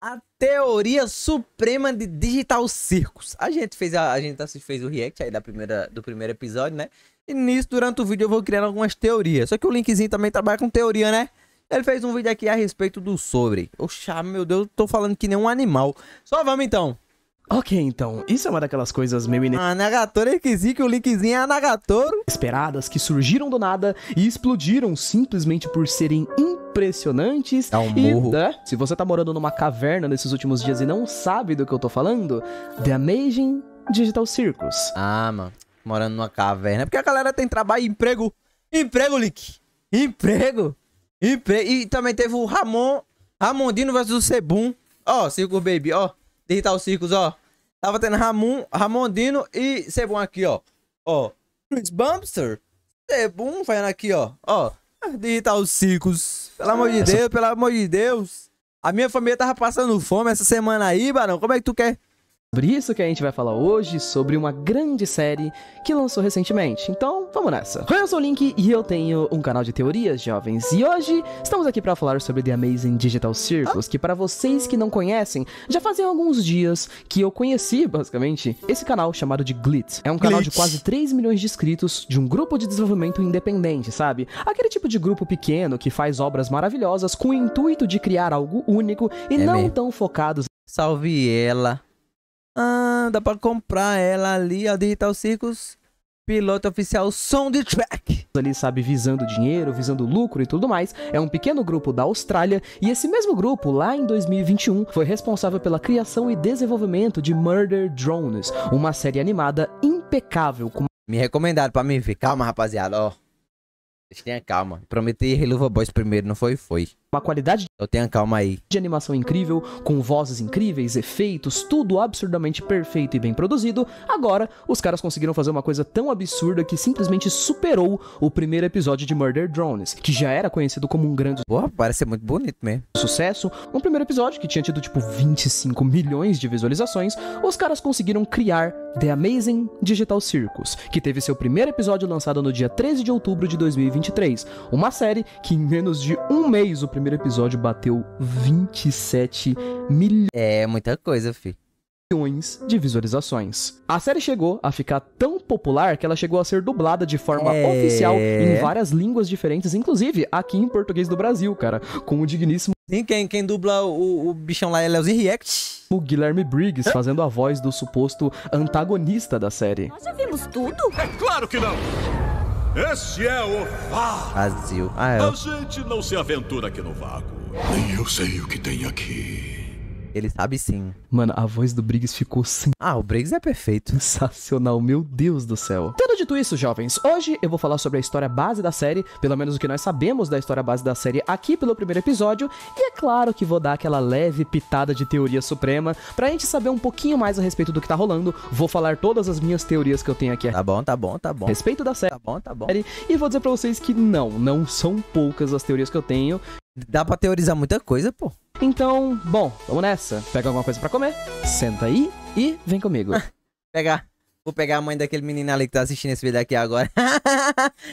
A teoria suprema de Digital Circus. A gente fez o react aí do primeiro episódio, né? E nisso, durante o vídeo, eu vou criando algumas teorias. Só que o Linkzinho também trabalha com teoria, né? Ele fez um vídeo aqui a respeito do sobre. Oxa, meu Deus, eu tô falando que nem um animal. Só vamos então. Ok, então, isso é uma daquelas coisas meio A Nagatoro é que o Linkzinho é a Nagatoro. inesperadas que surgiram do nada e explodiram simplesmente por serem impressionantes. Dá um murro. Se você tá morando numa caverna nesses últimos dias e não sabe do que eu tô falando, The Amazing Digital Circus. Ah, mano, morando numa caverna. Porque a galera tem trabalho e emprego. Emprego, Link. Emprego. E também teve o Ramondino versus o Sebum. Ó, Circus Baby, ó. Digital Circus, ó. Tava tendo Ramondino e Sebum aqui, ó. Ó. Chris Bumster. Sebum fazendo aqui, ó. Ó. Digital Circus. Pelo amor de Deus, pelo amor de Deus. A minha família tava passando fome essa semana aí, Barão. Como é que tu quer? Sobre isso que a gente vai falar hoje, sobre uma grande série que lançou recentemente. Então, vamos nessa. Eu sou o Link e eu tenho um canal de teorias, jovens. E hoje estamos aqui para falar sobre The Amazing Digital Circus, que para vocês que não conhecem, já fazem alguns dias que eu conheci, basicamente, esse canal chamado de Glitz. É um canal de quase 3 milhões de inscritos, de um grupo de desenvolvimento independente, sabe? Aquele tipo de grupo pequeno que faz obras maravilhosas com o intuito de criar algo único e não mesmo. tão focados. Salve ela. Ah, dá pra comprar ela ali, ó, Digital Circus, piloto oficial Soundtrack. Ali, sabe, visando dinheiro, visando lucro e tudo mais. É um pequeno grupo da Austrália e esse mesmo grupo, lá em 2021, foi responsável pela criação e desenvolvimento de Murder Drones, uma série animada impecável com Me recomendaram pra mim ver. Calma, rapaziada, ó. Vocês tenham calma. Prometi Reluva Boys primeiro, não foi? Foi. uma qualidade Eu tenho calma aí. de animação incrível, com vozes incríveis, efeitos, tudo absurdamente perfeito e bem produzido. Agora, os caras conseguiram fazer uma coisa tão absurda que simplesmente superou o primeiro episódio de Murder Drones, que já era conhecido como um grande Porra, parece ser muito bonito mesmo. sucesso. Um primeiro episódio que tinha tido tipo 25 milhões de visualizações. Os caras conseguiram criar The Amazing Digital Circus, que teve seu primeiro episódio lançado no dia 13 de outubro de 2023. Uma série que em menos de um mês o primeiro episódio bateu 27 milhões É muita coisa, fi. de visualizações. A série chegou a ficar tão popular que ela chegou a ser dublada de forma oficial em várias línguas diferentes, inclusive aqui em português do Brasil, cara, com o digníssimo Sim, quem dubla o bichão lá é Leozinho React. Guilherme Briggs fazendo a voz do suposto antagonista da série. Nós já vimos tudo? É claro que não! Esse é o Vazio. Ah, A gente não se aventura aqui no vácuo. Nem eu sei o que tem aqui. ele sabe sim. Mano, a voz do Briggs ficou Ah, o Briggs é perfeito. sensacional, meu Deus do céu. Tendo dito isso, jovens, hoje eu vou falar sobre a história base da série, pelo menos o que nós sabemos da história base da série aqui pelo primeiro episódio, e é claro que vou dar aquela leve pitada de teoria suprema, pra gente saber um pouquinho mais a respeito do que tá rolando. Vou falar todas as minhas teorias que eu tenho aqui a Tá bom, tá bom, tá bom. respeito da série, Tá bom. e vou dizer pra vocês que não são poucas as teorias que eu tenho. Dá pra teorizar muita coisa, pô. Então, bom, vamos nessa. Pega alguma coisa pra comer, senta aí e vem comigo. Vou pegar a mãe daquele menino ali que tá assistindo esse vídeo aqui agora.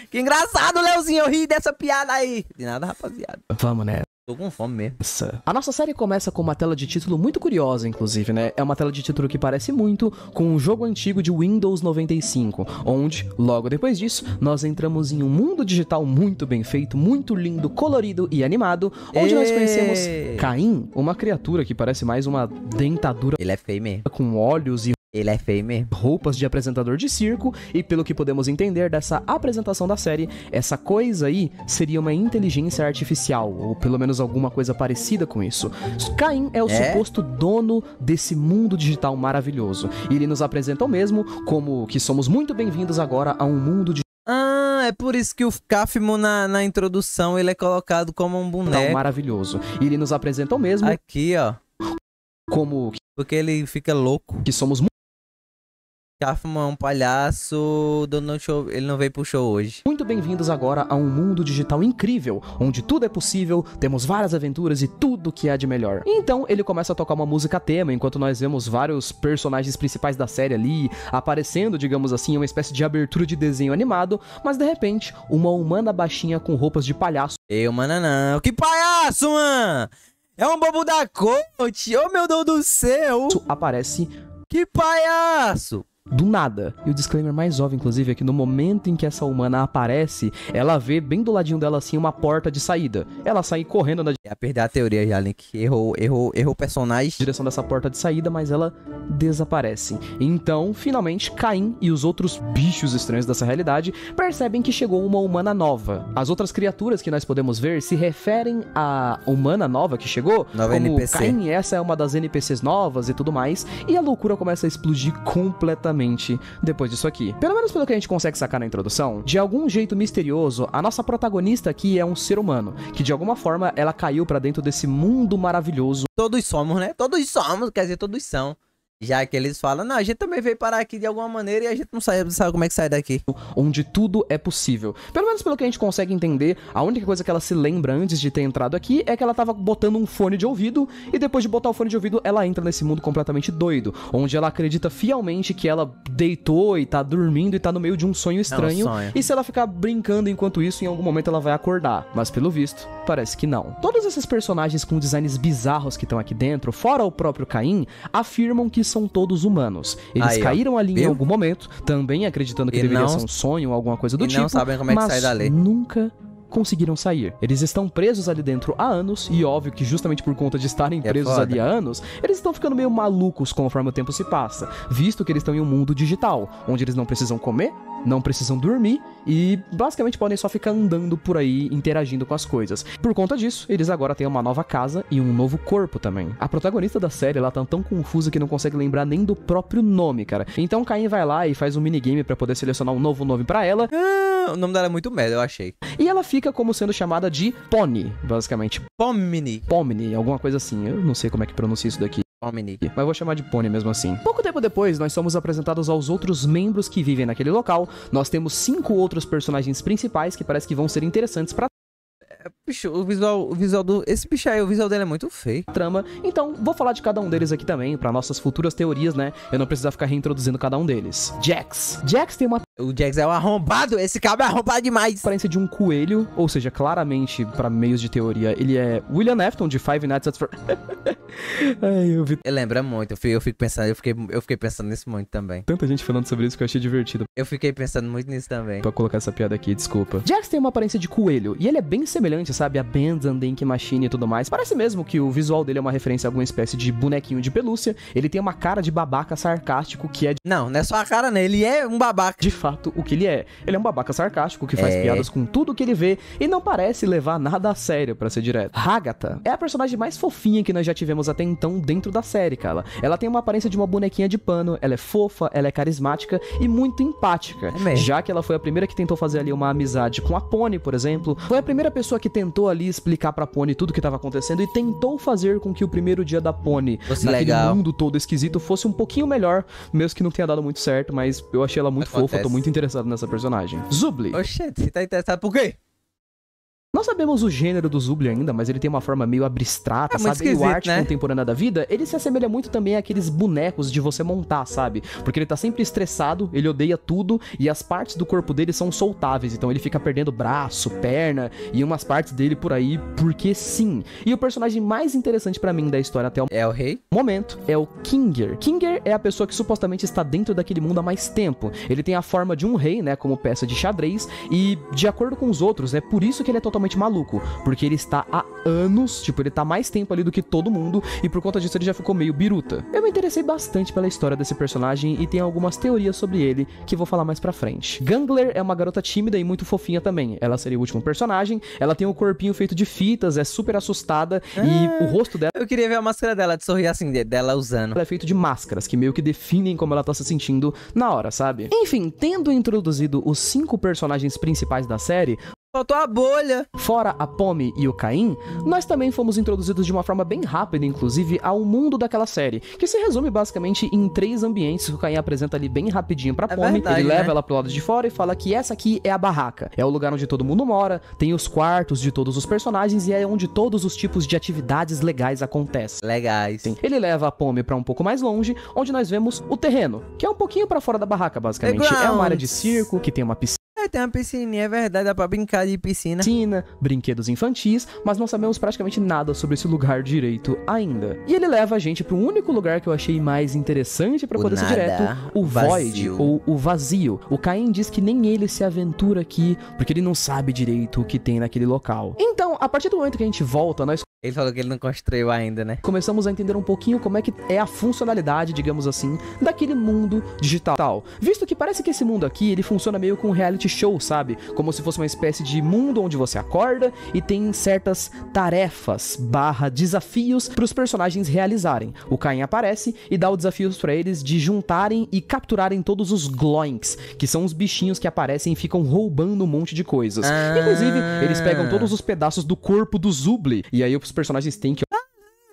Que engraçado, Leozinho. Eu ri dessa piada aí. De nada, rapaziada. Vamos nessa. Tô com fome mesmo. A nossa série começa com uma tela de título muito curiosa, inclusive, né? É uma tela de título que parece muito com um jogo antigo de Windows 95, onde, logo depois disso, nós entramos em um mundo digital muito bem feito, muito lindo, colorido e animado, onde nós conhecemos Caim, uma criatura que parece mais uma dentadura Ele é feio mesmo. com olhos e Ele é feio mesmo. roupas de apresentador de circo, e pelo que podemos entender dessa apresentação da série, essa coisa aí seria uma inteligência artificial, ou pelo menos alguma coisa parecida com isso. Caim é o suposto dono desse mundo digital maravilhoso, e ele nos apresenta o mesmo como que somos muito bem-vindos agora a um mundo Ah, é por isso que o Cafmo na introdução ele é colocado como um digital boneco. maravilhoso. E ele nos apresenta o mesmo Aqui, ó. como Porque ele fica louco. que somos Cafmo é um palhaço. Dono show. Ele não veio pro show hoje. muito bem-vindos agora a um mundo digital incrível, onde tudo é possível, temos várias aventuras e tudo que há de melhor. Então ele começa a tocar uma música tema, enquanto nós vemos vários personagens principais da série ali, aparecendo, digamos assim, uma espécie de abertura de desenho animado, mas de repente, uma humana baixinha com roupas de palhaço Eu, mano, não. Que palhaço, mano! É um bobo da corte. Oh, meu Deus do céu. Isso aparece Que palhaço. do nada. E o disclaimer mais óbvio, inclusive, é que no momento em que essa humana aparece, ela vê bem do ladinho dela, assim, uma porta de saída. Ela sai correndo na Ia perder a teoria já, Link. Errou o personagem. direção dessa porta de saída, mas ela desaparece. Então, finalmente, Caim e os outros bichos estranhos dessa realidade percebem que chegou uma humana nova. As outras criaturas que nós podemos ver se referem à humana nova que chegou, Nova como NPC. Caim, essa é uma das NPCs novas e tudo mais, e a loucura começa a explodir completamente depois disso aqui. Pelo menos pelo que a gente consegue sacar na introdução, de algum jeito misterioso, a nossa protagonista aqui é um ser humano, que de alguma forma ela caiu pra dentro desse mundo maravilhoso. Todos somos, né? Todos somos, quer dizer, todos são. Já que eles falam, não, a gente também veio parar aqui de alguma maneira e a gente não sabe como é que sai daqui. Onde tudo é possível. Pelo menos pelo que a gente consegue entender, a única coisa que ela se lembra antes de ter entrado aqui é que ela tava botando um fone de ouvido e depois de botar o fone de ouvido, ela entra nesse mundo completamente doido, onde ela acredita fielmente que ela deitou e tá dormindo e tá no meio de um sonho estranho. sonho. E se ela ficar brincando enquanto isso, em algum momento ela vai acordar. Mas pelo visto, parece que não. Todos esses personagens com designs bizarros que estão aqui dentro, fora o próprio Caim, afirmam que são todos humanos. Eles Aí, ó. caíram ali em Viu? algum momento, também acreditando que E deveria não- ser um sonho ou alguma coisa do e tipo, não sabem como é que mas sai dali. nunca conseguiram sair. Eles estão presos ali dentro há anos, e óbvio que justamente por conta de estarem É presos foda. ali há anos, eles estão ficando meio malucos conforme o tempo se passa, visto que eles estão em um mundo digital, onde eles não precisam comer, não precisam dormir e basicamente podem só ficar andando por aí, interagindo com as coisas. Por conta disso, eles agora têm uma nova casa e um novo corpo também. A protagonista da série, ela tá tão confusa que não consegue lembrar nem do próprio nome, cara. Então Caim vai lá e faz um minigame pra poder selecionar um novo nome pra ela, Ah, o nome dela é muito merda, eu achei. e ela fica como sendo chamada de Pony, basicamente. Pomni. Pomni, alguma coisa assim. Eu não sei como é que pronuncia isso daqui. Pomni. Mas vou chamar de Pony mesmo assim. Pouco tempo depois, nós somos apresentados aos outros membros que vivem naquele local. Nós temos 5 outros personagens principais que parece que vão ser interessantes pra Bicho, o visual do... Esse bicho aí, o visual dele é muito feio. trama. Então, vou falar de cada um deles aqui também, pra nossas futuras teorias, né? Eu não precisar ficar reintroduzindo cada um deles. Jax. Jax tem uma O Jax é um arrombado, esse cabo é arrombado demais. aparência de um coelho, ou seja, claramente, pra meios de teoria, ele é William Afton de Five Nights at Ai, eu vi Ele lembra muito, eu fiquei pensando nisso muito também. tanta gente falando sobre isso que eu achei divertido. Eu fiquei pensando muito nisso também. Pra colocar essa piada aqui, desculpa. Jax tem uma aparência de coelho, e ele é bem semelhante, sabe, a Benz, and Ink Machine e tudo mais. Parece mesmo que o visual dele é uma referência a alguma espécie de bonequinho de pelúcia. Ele tem uma cara de babaca sarcástico, que é Não, não é só a cara, né? Ele é um babaca. de fato o que ele é. Ele é um babaca sarcástico que faz É. piadas com tudo que ele vê e não parece levar nada a sério, pra ser direto. Agatha é a personagem mais fofinha que nós já tivemos até então dentro da série, cara. Ela tem uma aparência de uma bonequinha de pano, ela é fofa, ela é carismática e muito empática. É mesmo. Já que ela foi a primeira que tentou fazer ali uma amizade com a Pony, por exemplo. Foi a primeira pessoa que tentou ali explicar pra Pony tudo que estava acontecendo e tentou fazer com que o primeiro dia da Pony Fosse naquele legal. mundo todo esquisito fosse um pouquinho melhor, mesmo que não tenha dado muito certo, mas eu achei ela muito fofa, Acontece. tô muito interessado nessa personagem. Zubli. Oxente, você tá interessado por quê? Não sabemos o gênero do Zubli ainda, mas ele tem uma forma meio abstrata, É muito sabe? Meio esquisito, arte né? contemporânea da vida. Ele se assemelha muito também àqueles bonecos de você montar, sabe? Porque ele tá sempre estressado, ele odeia tudo e as partes do corpo dele são soltáveis. Então ele fica perdendo braço, perna e umas partes dele por aí, porque sim. E o personagem mais interessante pra mim da história até o É o rei? momento é o Kinger. Kinger é a pessoa que supostamente está dentro daquele mundo há mais tempo. Ele tem a forma de um rei, né, como peça de xadrez, e de acordo com os outros, é por isso que ele é totalmente maluco, porque ele está há anos, tipo, ele tá mais tempo ali do que todo mundo, e por conta disso ele já ficou meio biruta. Eu me interessei bastante pela história desse personagem e tenho algumas teorias sobre ele que vou falar mais pra frente. Gangler é uma garota tímida e muito fofinha também. Ela seria o último personagem, ela tem o corpinho feito de fitas, é super assustada, e o rosto dela Eu queria ver a máscara dela, de sorrir assim, dela usando. é feito de máscaras, que meio que definem como ela tá se sentindo na hora, sabe? Enfim, tendo introduzido os 5 personagens principais da série, Faltou a bolha. fora a Pomi e o Caim, nós também fomos introduzidos de uma forma bem rápida, inclusive, ao mundo daquela série, que se resume basicamente em 3 ambientes que o Caim apresenta ali bem rapidinho pra É Pomi. verdade, Ele né? leva ela pro lado de fora e fala que essa aqui é a barraca. É o lugar onde todo mundo mora, tem os quartos de todos os personagens e é onde todos os tipos de atividades legais acontecem. Legais. Sim. Ele leva a Pomi pra um pouco mais longe, onde nós vemos o terreno, que é um pouquinho pra fora da barraca, basicamente. É uma área de circo, que tem uma piscina. É, tem uma piscininha, é verdade, dá pra brincar de piscina. Piscina, brinquedos infantis, mas não sabemos praticamente nada sobre esse lugar direito ainda. E ele leva a gente pro único lugar que eu achei mais interessante pra poder ser direto, o Void, ou o vazio. O Caim diz que nem ele se aventura aqui, porque ele não sabe direito o que tem naquele local. Então, a partir do momento que a gente volta, nós Ele falou que ele não construiu ainda, né? começamos a entender um pouquinho como é que é a funcionalidade, digamos assim, daquele mundo digital. Visto que parece que esse mundo aqui, ele funciona meio com um reality show, sabe? Como se fosse uma espécie de mundo onde você acorda e tem certas tarefas / desafios para os personagens realizarem. O Caim aparece e dá os desafios para eles de juntarem e capturarem todos os Gloinks, que são os bichinhos que aparecem e ficam roubando um monte de coisas. Inclusive, eles pegam todos os pedaços do corpo do Zubli, e aí os personagens têm que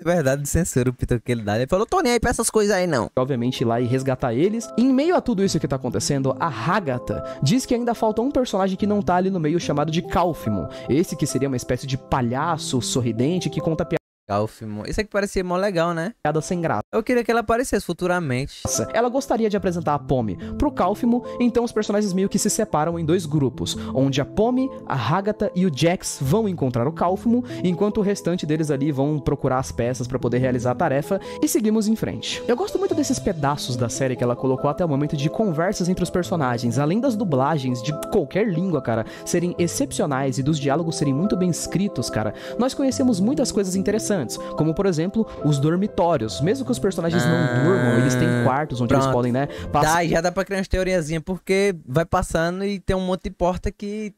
É verdade, censura o pito que ele dá. Ele falou, tô nem aí pra essas coisas aí, não. obviamente ir lá e resgatar eles. Em meio a tudo isso que tá acontecendo, a Hagatha diz que ainda falta um personagem que não tá ali no meio, chamado de Calphimon. Esse que seria uma espécie de palhaço sorridente que conta Calphimon. Isso aqui parecia mó legal, né? piada sem graça. Eu queria que ela aparecesse futuramente. Ela gostaria de apresentar a Pomme pro Calphimon, então os personagens meio que se separam em dois grupos, onde a Pomme, a Hagatha e o Jax vão encontrar o Calphimon, enquanto o restante deles ali vão procurar as peças pra poder realizar a tarefa, e seguimos em frente. Eu gosto muito desses pedaços da série que ela colocou até o momento de conversas entre os personagens, além das dublagens de qualquer língua, cara, serem excepcionais e dos diálogos serem muito bem escritos, cara. Nós conhecemos muitas coisas interessantes, como por exemplo, os dormitórios. Mesmo que os personagens não durmam, eles têm quartos onde eles podem, né, passar. Já dá pra criar umas teoriazinhas, porque vai passando e tem um monte de porta que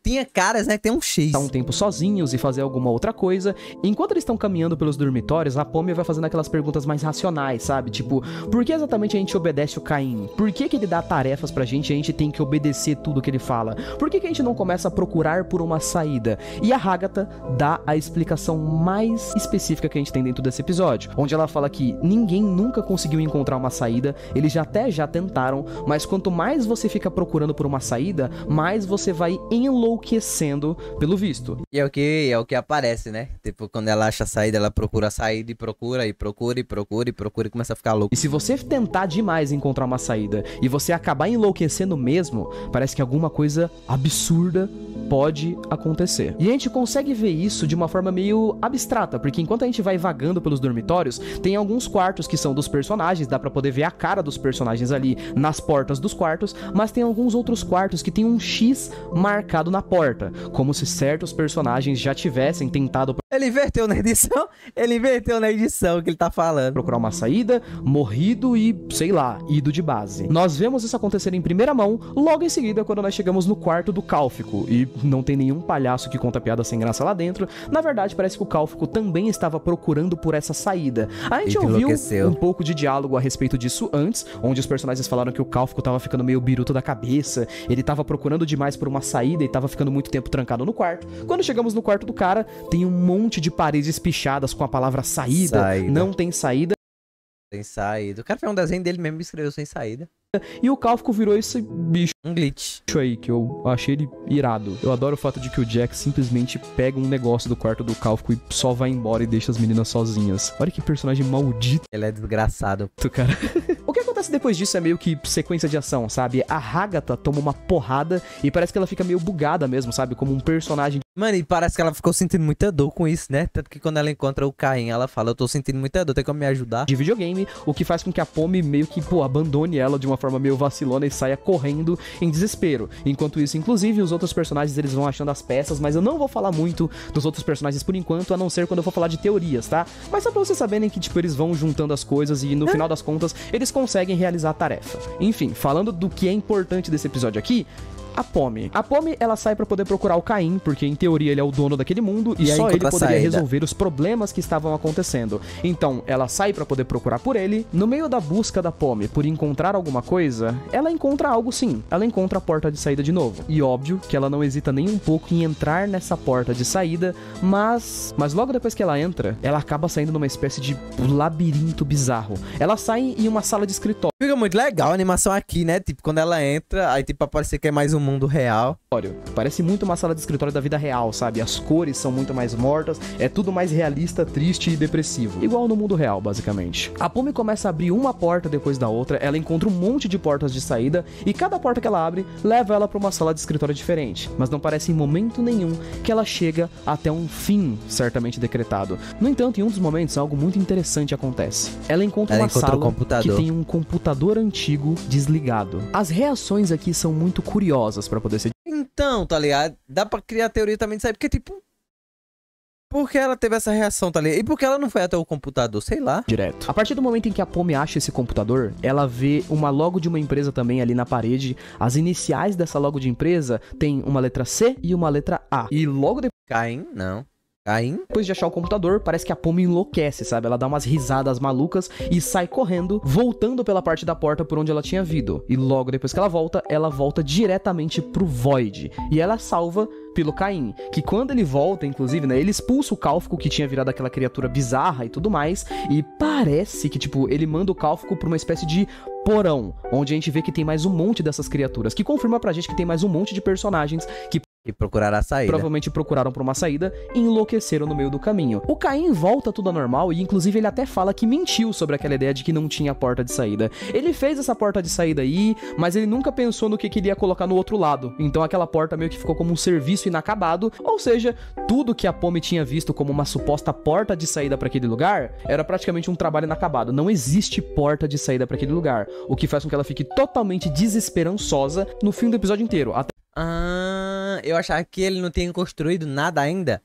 tinha caras, né, que tem um X. Tá um tempo sozinhos e fazer alguma outra coisa. Enquanto eles estão caminhando pelos dormitórios, a Pomme vai fazendo aquelas perguntas mais racionais, sabe? Tipo, por que exatamente a gente obedece o Caim? Por que ele dá tarefas pra gente e a gente tem que obedecer tudo que ele fala? Por que a gente não começa a procurar por uma saída? E a Hagatha dá a explicação mais específica que a gente tem dentro desse episódio, onde ela fala que ninguém nunca conseguiu encontrar uma saída, eles já tentaram, mas quanto mais você fica procurando por uma saída, mais você vai enlouquecendo pelo visto. E é o que aparece, né? Tipo, quando ela acha a saída, ela procura a saída e procura e começa a ficar louco. E se você tentar demais encontrar uma saída e você acabar enlouquecendo mesmo, parece que alguma coisa absurda pode acontecer. E a gente consegue ver isso de uma forma meio abstrata, porque enquanto a gente vai vagando pelos dormitórios, tem alguns quartos que são dos personagens, dá pra poder ver a cara dos personagens ali nas portas dos quartos, mas tem alguns outros quartos que tem um X marcado na porta, como se certos personagens já tivessem tentado Ele inverteu na edição que ele tá falando. procurar uma saída, morrido e, sei lá, ido de base. Nós vemos isso acontecer em primeira mão, logo em seguida quando nós chegamos no quarto do Cálfico, e não tem nenhum palhaço que conta piada sem graça lá dentro. Na verdade, parece que o Cálfico também estava procurando por essa saída. A gente ouviu um pouco de diálogo a respeito disso antes, onde os personagens falaram que o Cálfico tava ficando meio biruta da cabeça, ele tava procurando demais por uma saída e tava ficando muito tempo trancado no quarto. Quando chegamos no quarto do cara, tem um monte de paredes pichadas com a palavra saída. Não tem saída. Sem saída. O cara fez um desenho dele mesmo e escreveu sem saída. E o Cálfico virou esse bicho Um glitch. aí, que eu achei ele irado. Eu adoro o fato de que o Jack simplesmente pega um negócio do quarto do Cálfico e só vai embora e deixa as meninas sozinhas. Olha que personagem maldito, Ele é desgraçado. cara. O que acontece depois disso é meio que sequência de ação, sabe? A Hagatha toma uma porrada e parece que ela fica meio bugada mesmo, sabe? Como um personagem. Mano, e parece que ela ficou sentindo muita dor com isso, né? Tanto que quando ela encontra o Caim, ela fala, eu tô sentindo muita dor, tem como me ajudar? De videogame, o que faz com que a Pomme meio que, abandone ela de uma forma meio vacilona e saia correndo em desespero. Enquanto isso, inclusive, os outros personagens, eles vão achando as peças, mas eu não vou falar muito dos outros personagens por enquanto, a não ser quando eu for falar de teorias, tá? Mas só pra vocês saberem que, eles vão juntando as coisas e no final das contas, eles conseguem realizar a tarefa. Enfim, falando do que é importante desse episódio aqui, a Pomme, ela sai pra poder procurar o Caim, porque em teoria ele é o dono daquele mundo e só ele poderia resolver os problemas que estavam acontecendo. Então, ela sai pra poder procurar por ele. No meio da busca da Pomme por encontrar alguma coisa, ela encontra algo sim. Ela encontra a porta de saída de novo. E óbvio que ela não hesita nem um pouco em entrar nessa porta de saída, mas logo depois que ela entra, ela acaba saindo numa espécie de labirinto bizarro. Ela sai em uma sala de escritório. Fica muito legal a animação aqui, né? Tipo, quando ela entra, aí tipo, aparece que é mais um mundo real. Parece muito uma sala de escritório da vida real, sabe? As cores são muito mais mortas, é tudo mais realista, triste e depressivo. Igual no mundo real, basicamente. A Pomi começa a abrir uma porta depois da outra, ela encontra um monte de portas de saída e cada porta que ela abre leva ela pra uma sala de escritório diferente. Mas não parece em momento nenhum que ela chega até um fim certamente decretado. No entanto, em um dos momentos, algo muito interessante acontece. Ela encontra uma sala que tem um computador antigo desligado. As reações aqui são muito curiosas pra poder ser. Então, tá ligado? Dá pra criar teoria também disso aí, porque tipo... Por que ela teve essa reação, tá ligado? E por que ela não foi até o computador? Sei lá. Direto. A partir do momento em que a Pomi acha esse computador, ela vê uma logo de uma empresa também ali na parede. As iniciais dessa logo de empresa tem uma letra C e uma letra A. E logo depois... Caim? Não. Caim? Depois de achar o computador, parece que a Pomi enlouquece, sabe? Ela dá umas risadas malucas e sai correndo, voltando pela parte da porta por onde ela tinha vindo. E logo depois que ela volta diretamente pro Void. E ela salva pelo Caim, que quando ele volta, inclusive, né, ele expulsa o Kálfico que tinha virado aquela criatura bizarra e tudo mais, e parece que, tipo, ele manda o Kálfico pra uma espécie de porão, onde a gente vê que tem mais um monte dessas criaturas, que confirma pra gente que tem mais um monte de personagens que E procuraram a saída. provavelmente procuraram por uma saída e enlouqueceram no meio do caminho. O Caim volta tudo ao normal e inclusive ele até fala que mentiu sobre aquela ideia de que não tinha porta de saída. Ele fez essa porta de saída aí, mas ele nunca pensou no que ele ia colocar no outro lado. Então aquela porta meio que ficou como um serviço inacabado, ou seja, tudo que a Pomi tinha visto como uma suposta porta de saída para aquele lugar era praticamente um trabalho inacabado. Não existe porta de saída para aquele lugar, o que faz com que ela fique totalmente desesperançosa no fim do episódio inteiro. Eu achava que ele não tinha construído nada ainda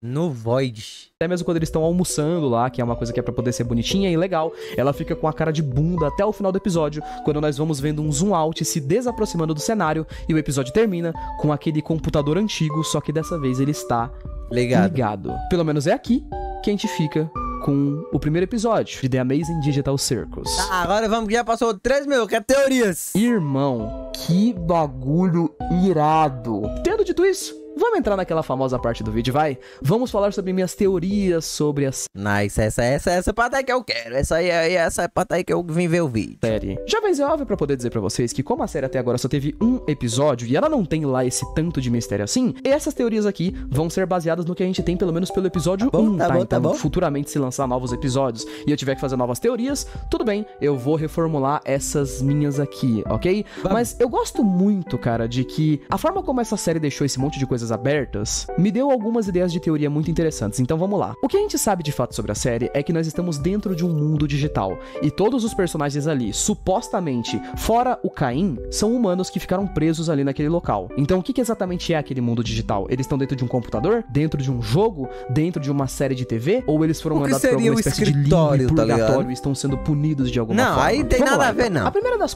no Void. Até mesmo quando eles estão almoçando lá, que é uma coisa que é pra poder ser bonitinha e legal, ela fica com a cara de bunda até o final do episódio, quando nós vamos vendo um zoom out se desaproximando do cenário e o episódio termina com aquele computador antigo, só que dessa vez ele está ligado. Pelo menos é aqui que a gente fica com o primeiro episódio de The Amazing Digital Circus. Agora vamos que já passou 3 mil, que é teorias. Irmão, que bagulho irado. Tendo dito isso, vamos entrar naquela famosa parte do vídeo, vai? Vamos falar sobre minhas teorias sobre a Nice, essa parte aí que eu quero. Essa é a parte aí que eu vim ver o vídeo. série. Já vai ser óbvio pra poder dizer pra vocês que como a série até agora só teve um episódio e ela não tem lá esse tanto de mistério assim, essas teorias aqui vão ser baseadas no que a gente tem pelo menos pelo episódio 1, tá? Então, futuramente se lançar novos episódios e eu tiver que fazer novas teorias, tudo bem, eu vou reformular essas minhas aqui, ok? Mas eu gosto muito, cara, de que a forma como essa série deixou esse monte de coisas abertas me deu algumas ideias de teoria muito interessantes, então vamos lá. O que a gente sabe de fato sobre a série é que nós estamos dentro de um mundo digital e todos os personagens ali, supostamente, fora o Caim, são humanos que ficaram presos ali naquele local. Então o que exatamente é aquele mundo digital? Eles estão dentro de um computador? Dentro de um jogo? Dentro de uma série de TV? Ou eles foram mandados pra alguma espécie de limbo e purgatório e estão sendo punidos de alguma forma? Não, aí tem nada a ver, não. A primeira das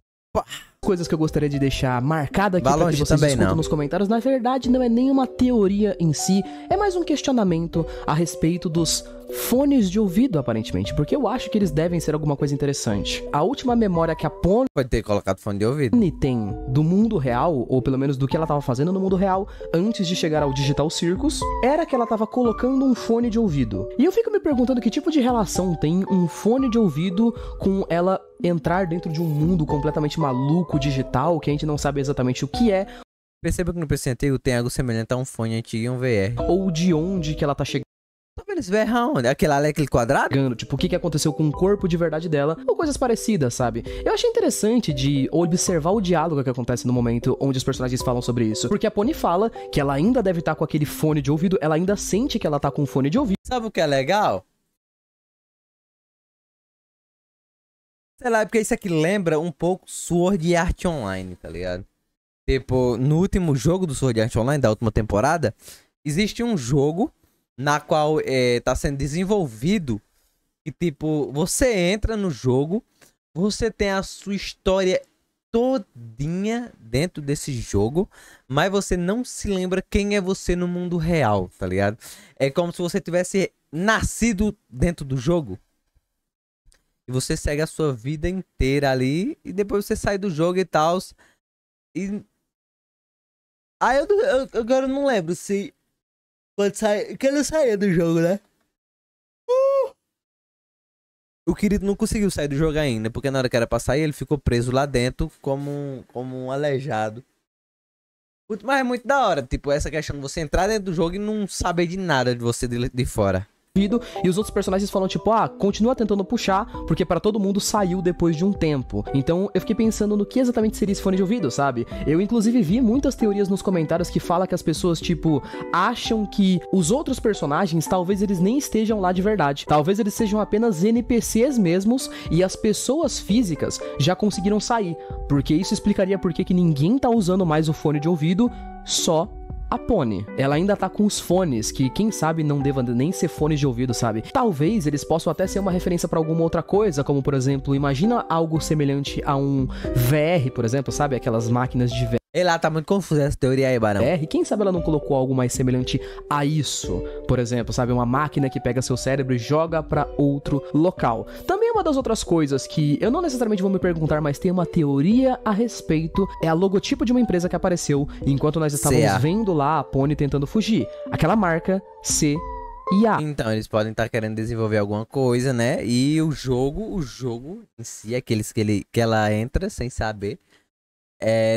coisas que eu gostaria de deixar marcada aqui pra que vocês discutam nos comentários, na verdade não é nenhuma teoria em si, é mais um questionamento a respeito dos fones de ouvido, aparentemente, porque eu acho que eles devem ser alguma coisa interessante. A última memória que a Pomi Pode ter colocado fone de ouvido. tem do mundo real, ou pelo menos do que ela tava fazendo no mundo real, antes de chegar ao Digital Circus, era que ela tava colocando um fone de ouvido. E eu fico me perguntando que tipo de relação tem um fone de ouvido com ela entrar dentro de um mundo completamente maluco, digital, que a gente não sabe exatamente o que é, Perceba que no PC antigo tem algo semelhante a um fone antigo e um VR. ou de onde que ela tá chegando. Tá vendo esse VR aonde? Aquele ali, aquele quadrado? Tipo, o que aconteceu com o corpo de verdade dela, ou coisas parecidas, sabe? Eu achei interessante de observar o diálogo que acontece no momento onde os personagens falam sobre isso. Porque a Pony fala que ela ainda deve estar com aquele fone de ouvido, ela ainda sente que ela tá com um fone de ouvido. Sabe o que é legal? Sei lá, é porque isso aqui lembra um pouco Sword Art Online, tá ligado? Tipo, no último jogo do Sword Art Online, da última temporada, existe um jogo na qual tá sendo desenvolvido e, tipo, você entra no jogo, você tem a sua história todinha dentro desse jogo, mas você não se lembra quem é você no mundo real, tá ligado? É como se você tivesse nascido dentro do jogo. E você segue a sua vida inteira ali e depois você sai do jogo e tal. E... Aí eu agora não lembro se... Que ele saía do jogo, né? O querido não conseguiu sair do jogo ainda, porque na hora que era pra sair, ele ficou preso lá dentro como um aleijado. Mas é muito da hora, tipo, essa questão de você entrar dentro do jogo e não saber de nada de você de fora. E os outros personagens falam tipo, continua tentando puxar, porque para todo mundo saiu depois de um tempo. Então eu fiquei pensando no que exatamente seria esse fone de ouvido, sabe? Eu inclusive vi muitas teorias nos comentários que falam que as pessoas, tipo, acham que os outros personagens, talvez eles nem estejam lá de verdade. Talvez eles sejam apenas NPCs mesmos e as pessoas físicas já conseguiram sair. Porque isso explicaria por que ninguém tá usando mais o fone de ouvido, só a Pony. Ela ainda tá com os fones, que quem sabe não deva nem ser fones de ouvido, sabe? Talvez eles possam até ser uma referência pra alguma outra coisa, como por exemplo, imagina algo semelhante a um VR, por exemplo, sabe? Aquelas máquinas de VR. E lá tá muito confusa essa teoria aí, Barão. Quem sabe ela não colocou algo mais semelhante a isso? Por exemplo, sabe? Uma máquina que pega seu cérebro e joga pra outro local. Também uma das outras coisas que eu não necessariamente vou me perguntar, mas tem uma teoria a respeito, é a logotipo de uma empresa que apareceu enquanto nós estávamos vendo lá a Pony tentando fugir. Aquela marca CIA. Então, eles podem estar querendo desenvolver alguma coisa, né? E o jogo em si, aqueles que ela entra sem saber,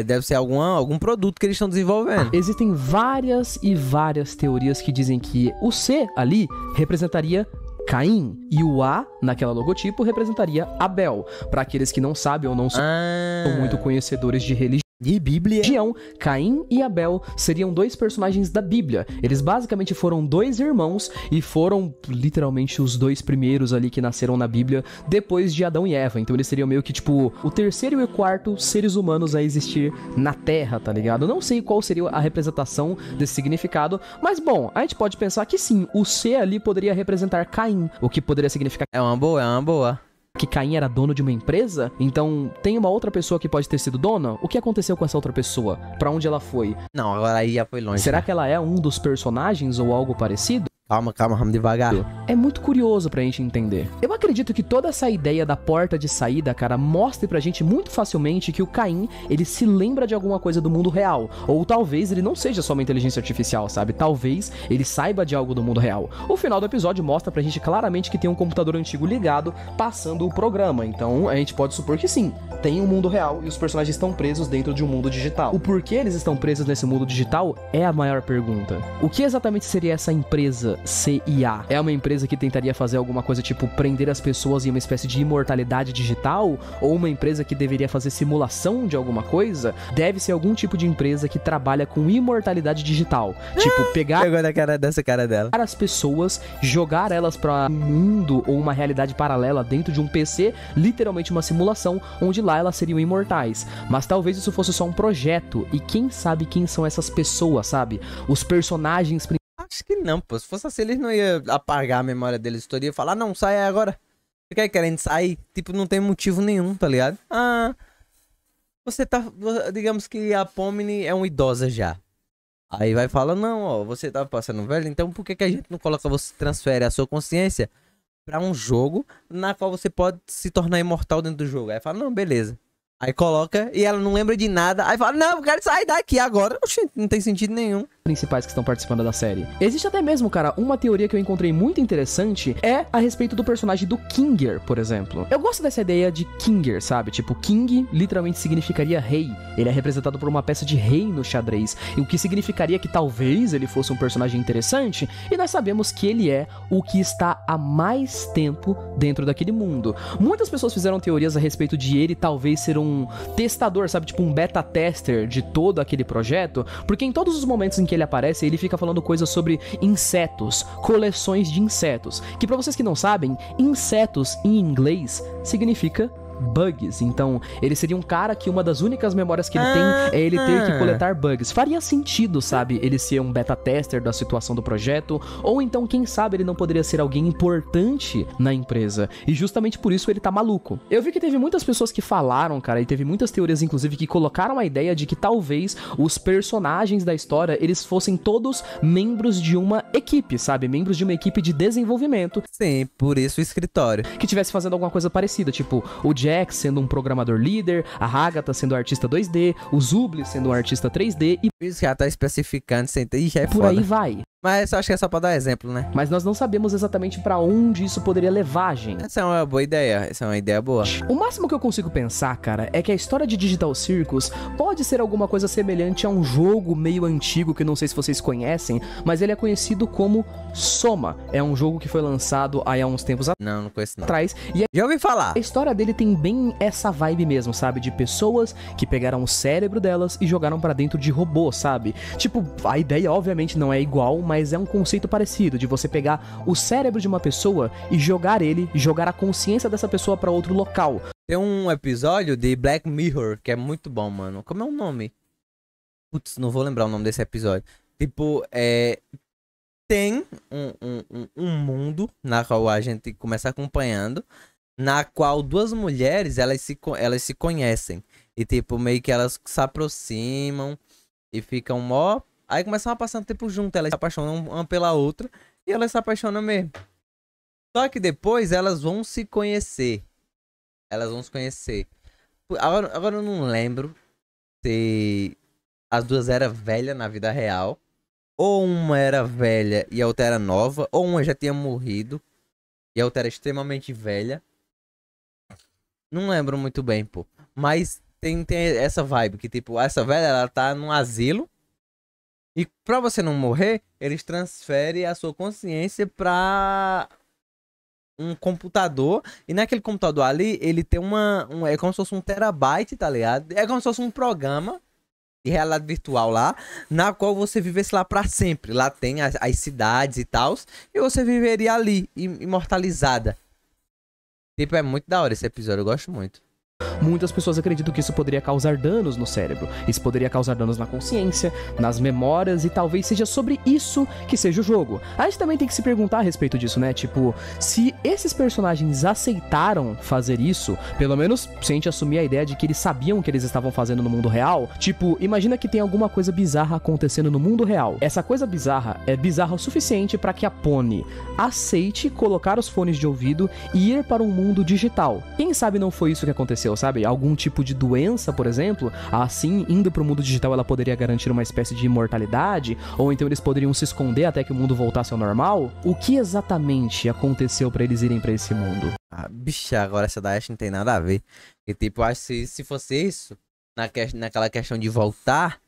deve ser algum produto que eles estão desenvolvendo. Existem várias e várias teorias que dizem que o C ali representaria Caim e o A naquela logotipo representaria Abel. Para aqueles que não sabem ou não são muito conhecedores de religião. De Bíblia. Caim e Abel seriam dois personagens da Bíblia. Eles basicamente foram dois irmãos e foram literalmente os dois primeiros ali que nasceram na Bíblia depois de Adão e Eva. Então eles seriam meio que tipo o terceiro e o quarto seres humanos a existir na Terra, tá ligado? Eu não sei qual seria a representação desse significado, mas bom, a gente pode pensar que sim, o C ali poderia representar Caim, o que poderia significar É uma boa. Que Caim era dono de uma empresa, então tem uma outra pessoa que pode ter sido dona? O que aconteceu com essa outra pessoa? Pra onde ela foi? Não, agora aí já foi longe. Será que ela é um dos personagens ou algo parecido? Calma, vamos devagar. É muito curioso pra gente entender. Eu acredito que toda essa ideia da porta de saída, cara, mostre pra gente muito facilmente que o Caim, ele se lembra de alguma coisa do mundo real. Ou talvez ele não seja só uma inteligência artificial, sabe? Talvez ele saiba de algo do mundo real. O final do episódio mostra pra gente claramente que tem um computador antigo ligado, passando o programa. Então a gente pode supor que sim, tem um mundo real e os personagens estão presos dentro de um mundo digital. O porquê eles estão presos nesse mundo digital é a maior pergunta. O que exatamente seria essa empresa CIA? É uma empresa que tentaria fazer alguma coisa tipo prender as pessoas em uma espécie de imortalidade digital? Ou uma empresa que deveria fazer simulação de alguma coisa? Deve ser algum tipo de empresa que trabalha com imortalidade digital. Tipo, pegar dessa cara dela. As pessoas, jogar elas pra um mundo ou uma realidade paralela dentro de um PC, literalmente uma simulação, onde lá elas seriam imortais. Mas talvez isso fosse só um projeto, e quem sabe quem são essas pessoas, sabe? Os personagens principais. Acho que não, pô. Se fosse assim, eles não iam apagar a memória deles toda. Ia falar, não, sai agora. Fica aí querendo sair. Tipo, não tem motivo nenhum, tá ligado? Você tá... Digamos que a Pomni é uma idosa já. Aí vai falar, não, ó, você tá passando velho, então por que a gente não coloca, você transfere a sua consciência pra um jogo na qual você pode se tornar imortal dentro do jogo? Aí fala, não, beleza. Aí coloca e ela não lembra de nada. Aí fala, não, eu quero sair daqui agora. Oxi, não tem sentido nenhum. Principais que estão participando da série. Existe até mesmo, cara, uma teoria que eu encontrei muito interessante é a respeito do personagem do Kinger, por exemplo. Eu gosto dessa ideia de Kinger, sabe? Tipo, King literalmente significaria rei. Ele é representado por uma peça de rei no xadrez, o que significaria que talvez ele fosse um personagem interessante, e nós sabemos que ele é o que está há mais tempo dentro daquele mundo. Muitas pessoas fizeram teorias a respeito de ele talvez ser um testador, sabe? Tipo um beta tester de todo aquele projeto, porque em todos os momentos em que ele aparece, ele fica falando coisas sobre insetos, coleções de insetos, que pra vocês que não sabem, insetos em inglês significa bugs. Então, ele seria um cara que uma das únicas memórias que ele tem é ele ter que coletar bugs. Faria sentido, sabe? Ele ser um beta tester da situação do projeto, ou então, quem sabe, ele não poderia ser alguém importante na empresa. E justamente por isso ele tá maluco. Eu vi que teve muitas pessoas que falaram, cara, e teve muitas teorias, inclusive, que colocaram a ideia de que talvez os personagens da história, eles fossem todos membros de uma equipe, sabe? Membros de uma equipe de desenvolvimento. Sim, por isso o escritório. Que tivesse fazendo alguma coisa parecida, tipo, o Jack sendo um programador líder, a Agatha sendo um artista 2D, o Zubli sendo um artista 3D e Por isso que ela tá especificando, sem ter, já é por foda. aí vai. Mas eu acho que é só pra dar exemplo, né? Mas nós não sabemos exatamente pra onde isso poderia levar a gente. Essa é uma boa ideia. Essa é uma ideia boa. O máximo que eu consigo pensar, cara, é que a história de Digital Circus pode ser alguma coisa semelhante a um jogo meio antigo que eu não sei se vocês conhecem, mas ele é conhecido como Soma. É um jogo que foi lançado aí há uns tempos Não conheço não. atrás e Já ouvi falar. a história dele tem bem essa vibe mesmo, sabe? De pessoas que pegaram o cérebro delas e jogaram pra dentro de robôs, sabe? Tipo, a ideia obviamente não é igual, mas é um conceito parecido, de você pegar o cérebro de uma pessoa e jogar a consciência dessa pessoa pra outro local. Tem um episódio de Black Mirror que é muito bom, mano. Como é o nome? Putz, não vou lembrar o nome desse episódio. Tipo, tem um mundo na qual a gente começa acompanhando, na qual duas mulheres, elas se conhecem. E tipo, meio que elas se aproximam e ficam mó... Aí começam a passar um tempo junto, elas se apaixonam uma pela outra e elas se apaixonam mesmo. Só que depois elas vão se conhecer. Elas vão se conhecer. Agora eu não lembro se as duas eram velhas na vida real. Ou uma era velha e a outra era nova. Ou uma já tinha morrido e a outra era extremamente velha. Não lembro muito bem, pô. Mas tem essa vibe que, tipo, essa velha, ela tá num asilo. E pra você não morrer, eles transferem a sua consciência pra um computador. E naquele computador ali, ele tem é como se fosse um terabyte, tá ligado? É como se fosse um programa de realidade virtual lá, na qual você vivesse lá pra sempre. Lá tem as cidades e tal. E você viveria ali, imortalizada. Tipo, é muito da hora esse episódio, eu gosto muito. Muitas pessoas acreditam que isso poderia causar danos no cérebro. Isso poderia causar danos na consciência, nas memórias e talvez seja sobre isso que seja o jogo. A gente também tem que se perguntar a respeito disso, né? Tipo, se esses personagens aceitaram fazer isso, pelo menos se a gente assumir a ideia de que eles sabiam o que eles estavam fazendo no mundo real, tipo, imagina que tem alguma coisa bizarra acontecendo no mundo real. Essa coisa bizarra é bizarra o suficiente para que a Pony aceite colocar os fones de ouvido e ir para um mundo digital. Quem sabe não foi isso que aconteceu, sabe? Algum tipo de doença, por exemplo, assim, indo pro mundo digital ela poderia garantir uma espécie de imortalidade, ou então eles poderiam se esconder até que o mundo voltasse ao normal? O que exatamente aconteceu pra eles irem pra esse mundo? Ah, bicha, agora essa daí acho que não tem nada a ver. E tipo, acho que se fosse isso, naquela questão de voltar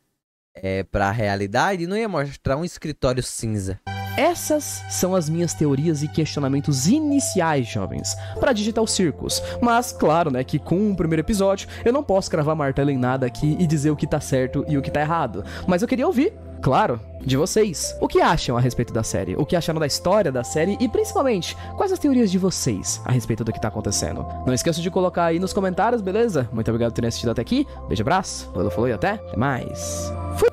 pra realidade, não ia mostrar um escritório cinza. Essas são as minhas teorias e questionamentos iniciais, jovens, para Digital Circus. Mas, claro, né, que com o primeiro episódio, eu não posso cravar martelo em nada aqui e dizer o que tá certo e o que tá errado. Mas eu queria ouvir, claro, de vocês. O que acham a respeito da série? O que acharam da história da série? E, principalmente, quais as teorias de vocês a respeito do que tá acontecendo? Não esqueça de colocar aí nos comentários, beleza? Muito obrigado por terem assistido até aqui. Beijo, abraço, falou e até mais. Fui!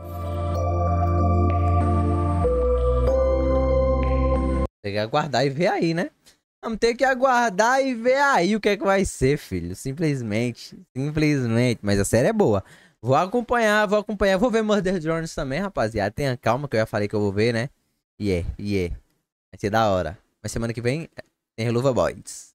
Tem que aguardar e ver aí, né? Vamos ter que aguardar e ver aí o que é que vai ser, filho. Simplesmente. Mas a série é boa. Vou acompanhar. Vou ver Murder Drones também, rapaziada. Tenha calma que eu já falei que eu vou ver, né? Vai ser da hora. Mas semana que vem tem Reluva Boys.